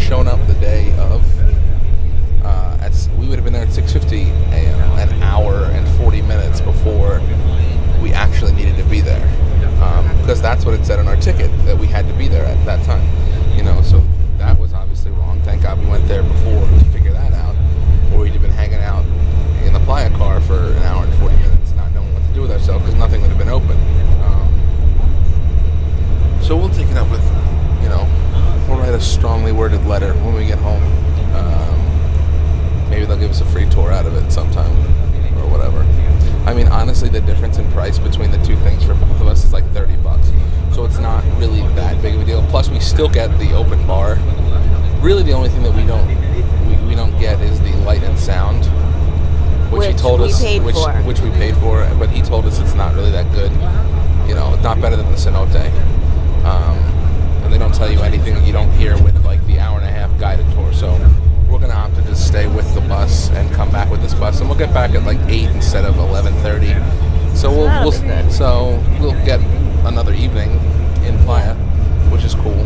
shown up the day of, we would have been there at 6:50 a.m., an hour and 40 minutes before we actually needed to be there. Because that's what it said on our ticket, that we had to be there at that time. So that was obviously wrong. Thank God we went there before to figure that out. Or we'd have been hanging out in the Playa car for an hour and 40 minutes, not knowing what to do with ourselves because nothing would have been open. So we'll take it up with, we'll write a strongly worded letter when we get home. Maybe they'll give us a free tour out of it sometime or whatever. I mean, honestly, the difference in price between the two things for both of us is like $30. So it's not really that big of a deal. Plus, we still get the open bar. Really, the only thing that we don't get is the light and sound, which he told us, which we paid for. But he told us it's not really that good. It's not better than the cenote. And they don't tell you anything that you don't hear with like the hour and a half guided tour. So we're gonna opt to just stay with the bus and come back with this bus, and we'll get back at like 8 instead of 11:30. So we'll get another evening in Playa, which is cool.